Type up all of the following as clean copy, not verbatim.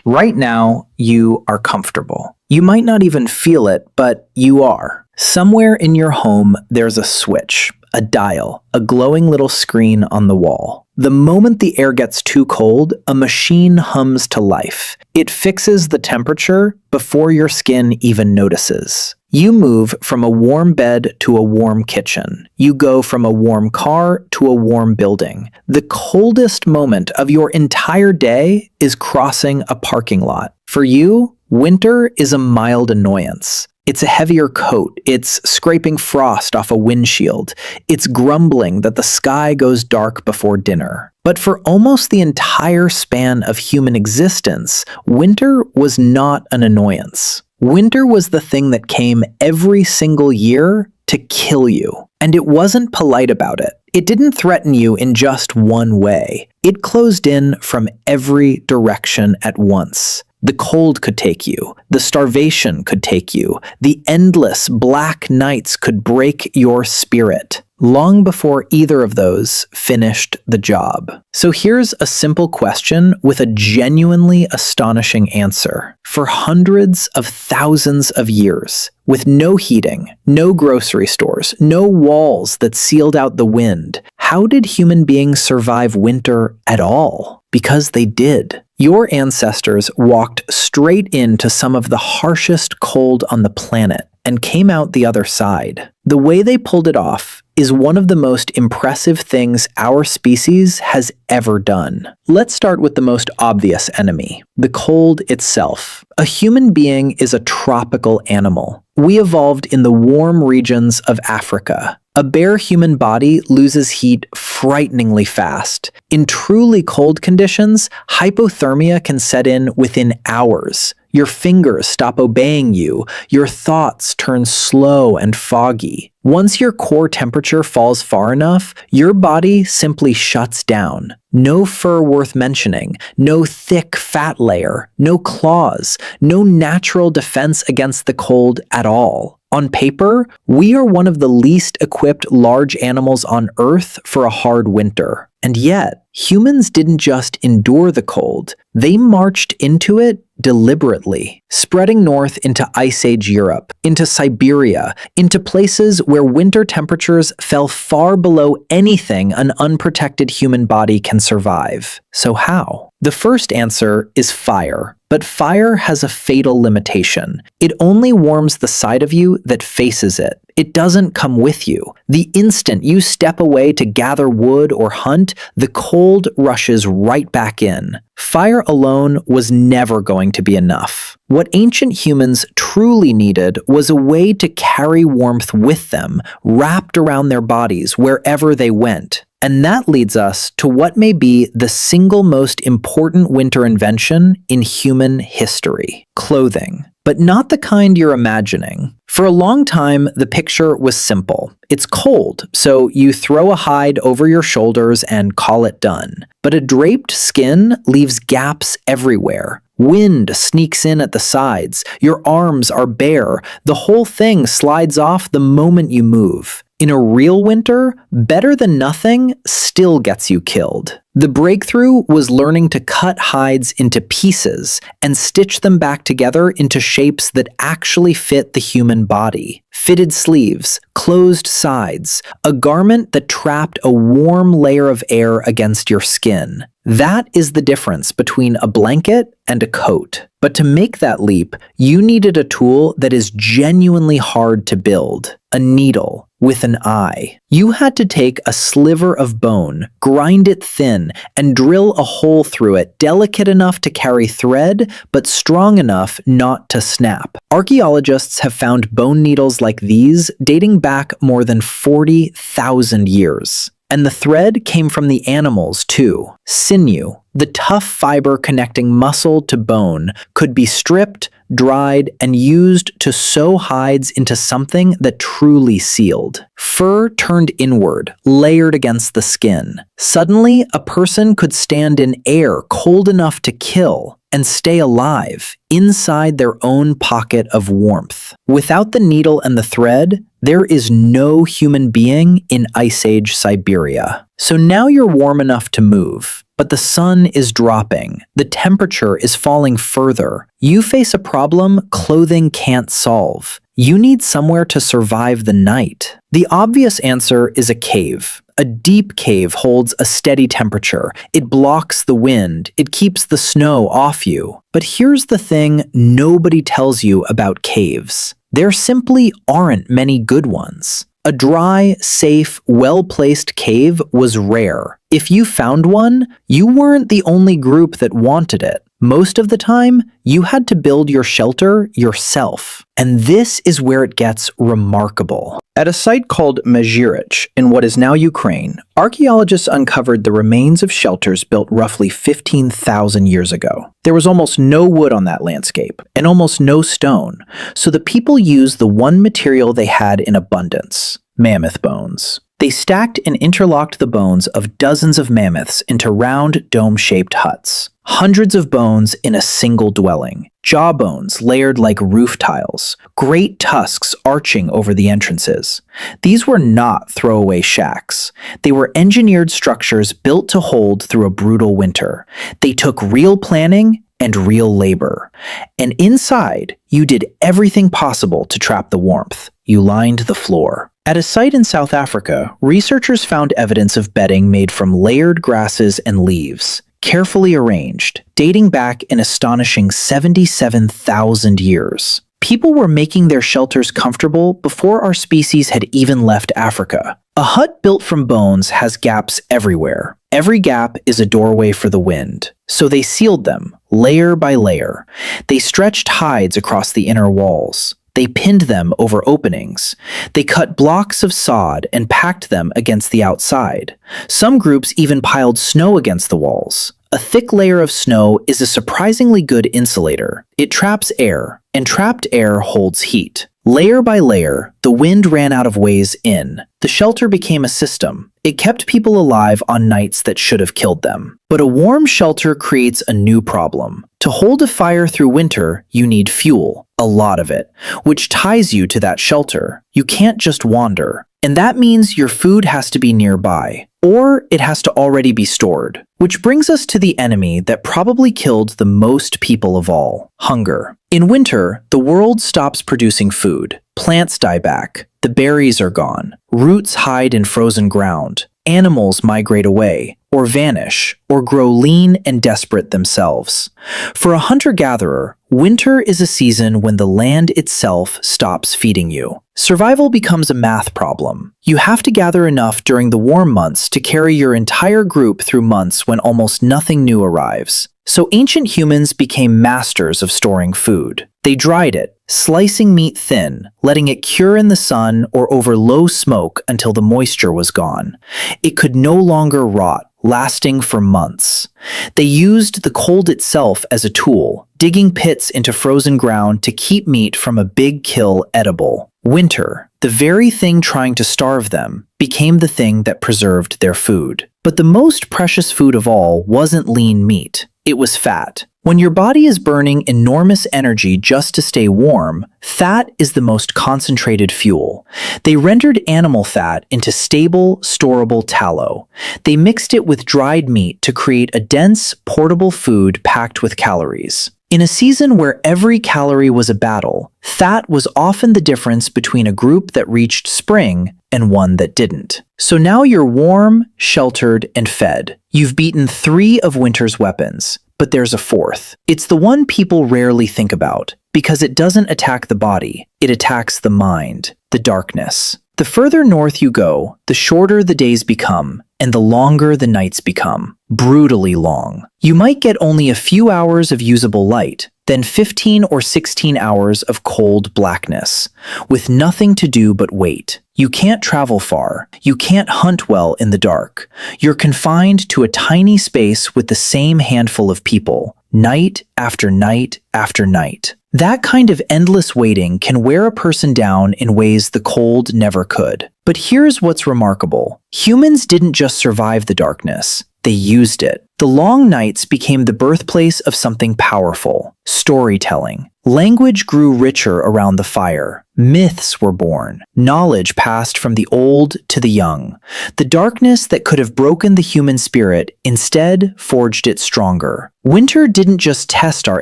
Right now, you are comfortable. You might not even feel it, but you are. Somewhere in your home, there's a switch, a dial, a glowing little screen on the wall. The moment the air gets too cold, a machine hums to life. It fixes the temperature before your skin even notices. You move from a warm bed to a warm kitchen. You go from a warm car to a warm building. The coldest moment of your entire day is crossing a parking lot. For you, winter is a mild annoyance. It's a heavier coat. It's scraping frost off a windshield. It's grumbling that the sky goes dark before dinner. But for almost the entire span of human existence, winter was not an annoyance. Winter was the thing that came every single year to kill you. And it wasn't polite about it. It didn't threaten you in just one way. It closed in from every direction at once. The cold could take you. The starvation could take you. The endless black nights could break your spirit, long before either of those finished the job. So here's a simple question with a genuinely astonishing answer. For hundreds of thousands of years, with no heating, no grocery stores, no walls that sealed out the wind, how did human beings survive winter at all? Because they did. Your ancestors walked straight into some of the harshest cold on the planet and came out the other side. The way they pulled it off is one of the most impressive things our species has ever done. Let's start with the most obvious enemy, the cold itself. A human being is a tropical animal. We evolved in the warm regions of Africa. A bare human body loses heat frighteningly fast. In truly cold conditions, hypothermia can set in within hours. Your fingers stop obeying you. Your thoughts turn slow and foggy. Once your core temperature falls far enough, your body simply shuts down. No fur worth mentioning, no thick fat layer, no claws, no natural defense against the cold at all. On paper, we are one of the least equipped large animals on Earth for a hard winter. And yet, humans didn't just endure the cold, they marched into it deliberately, spreading north into Ice Age Europe, into Siberia, into places where winter temperatures fell far below anything an unprotected human body can survive. So how? The first answer is fire. But fire has a fatal limitation. It only warms the side of you that faces it. It doesn't come with you. The instant you step away to gather wood or hunt, the cold rushes right back in. Fire alone was never going to be enough. What ancient humans truly needed was a way to carry warmth with them, wrapped around their bodies wherever they went. And that leads us to what may be the single most important winter invention in human history: clothing. But not the kind you're imagining. For a long time, the picture was simple. It's cold, so you throw a hide over your shoulders and call it done. But a draped skin leaves gaps everywhere. Wind sneaks in at the sides. Your arms are bare. The whole thing slides off the moment you move. In a real winter, better than nothing still gets you killed. The breakthrough was learning to cut hides into pieces and stitch them back together into shapes that actually fit the human body. Fitted sleeves, closed sides, a garment that trapped a warm layer of air against your skin. That is the difference between a blanket and a coat. But to make that leap, you needed a tool that is genuinely hard to build: a needle with an eye. You had to take a sliver of bone, grind it thin, and drill a hole through it delicate enough to carry thread, but strong enough not to snap. Archaeologists have found bone needles like these dating back more than 40,000 years. And the thread came from the animals too. Sinew, the tough fiber connecting muscle to bone, could be stripped, dried, and used to sew hides into something that truly sealed. Fur turned inward, layered against the skin. Suddenly, a person could stand in air cold enough to kill and stay alive inside their own pocket of warmth. Without the needle and the thread, there is no human being in Ice Age Siberia. So now you're warm enough to move, but the sun is dropping. The temperature is falling further. You face a problem clothing can't solve. You need somewhere to survive the night. The obvious answer is a cave. A deep cave holds a steady temperature. It blocks the wind. It keeps the snow off you. But here's the thing nobody tells you about caves. There simply aren't many good ones. A dry, safe, well-placed cave was rare. If you found one, you weren't the only group that wanted it. Most of the time, you had to build your shelter yourself. And this is where it gets remarkable. At a site called Mazirich in what is now Ukraine, archaeologists uncovered the remains of shelters built roughly 15,000 years ago. There was almost no wood on that landscape, and almost no stone, so the people used the one material they had in abundance: mammoth bones. They stacked and interlocked the bones of dozens of mammoths into round, dome-shaped huts. Hundreds of bones in a single dwelling. Jawbones layered like roof tiles. Great tusks arching over the entrances. These were not throwaway shacks. They were engineered structures built to hold through a brutal winter. They took real planning and real labor. And inside, you did everything possible to trap the warmth. You lined the floor. At a site in South Africa, researchers found evidence of bedding made from layered grasses and leaves, carefully arranged, dating back an astonishing 77,000 years. People were making their shelters comfortable before our species had even left Africa. A hut built from bones has gaps everywhere. Every gap is a doorway for the wind. So they sealed them, layer by layer. They stretched hides across the inner walls. They pinned them over openings. They cut blocks of sod and packed them against the outside. Some groups even piled snow against the walls. A thick layer of snow is a surprisingly good insulator. It traps air, and trapped air holds heat. Layer by layer, the wind ran out of ways in. The shelter became a system. It kept people alive on nights that should have killed them. But a warm shelter creates a new problem. To hold a fire through winter, you need fuel, a lot of it, which ties you to that shelter. You can't just wander. And that means your food has to be nearby, or it has to already be stored. Which brings us to the enemy that probably killed the most people of all: hunger. In winter, the world stops producing food. Plants die back. The berries are gone. Roots hide in frozen ground. Animals migrate away, or vanish, or grow lean and desperate themselves. For a hunter-gatherer, winter is a season when the land itself stops feeding you. Survival becomes a math problem. You have to gather enough during the warm months to carry your entire group through months when almost nothing new arrives. So ancient humans became masters of storing food. They dried it, slicing meat thin, letting it cure in the sun or over low smoke until the moisture was gone. It could no longer rot, lasting for months. They used the cold itself as a tool, digging pits into frozen ground to keep meat from a big kill edible. Winter, the very thing trying to starve them, became the thing that preserved their food. But the most precious food of all wasn't lean meat. It was fat. When your body is burning enormous energy just to stay warm, fat is the most concentrated fuel. They rendered animal fat into stable, storable tallow. They mixed it with dried meat to create a dense, portable food packed with calories. In a season where every calorie was a battle, fat was often the difference between a group that reached spring and one that didn't. So now you're warm, sheltered, and fed. You've beaten 3 of winter's weapons, but there's a 4th. It's the one people rarely think about, because it doesn't attack the body, it attacks the mind, the darkness. The further north you go, the shorter the days become, and the longer the nights become. Brutally long. You might get only a few hours of usable light, then 15 or 16 hours of cold blackness, with nothing to do but wait. You can't travel far. You can't hunt well in the dark. You're confined to a tiny space with the same handful of people, night after night after night. That kind of endless waiting can wear a person down in ways the cold never could. But here's what's remarkable. Humans didn't just survive the darkness. They used it. The long nights became the birthplace of something powerful: Storytelling. Language grew richer around the fire. Myths were born. Knowledge passed from the old to the young. The darkness that could have broken the human spirit instead forged it stronger. Winter didn't just test our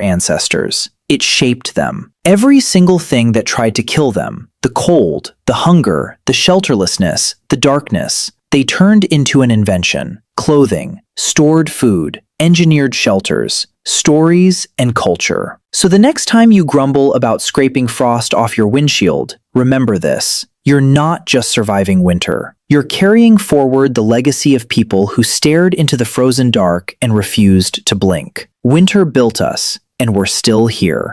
ancestors. It shaped them. Every single thing that tried to kill them, the cold, the hunger, the shelterlessness, the darkness, they turned into an invention. Clothing, stored food, engineered shelters, stories, and culture. So the next time you grumble about scraping frost off your windshield, remember this. You're not just surviving winter. You're carrying forward the legacy of people who stared into the frozen dark and refused to blink. Winter built us, and we're still here.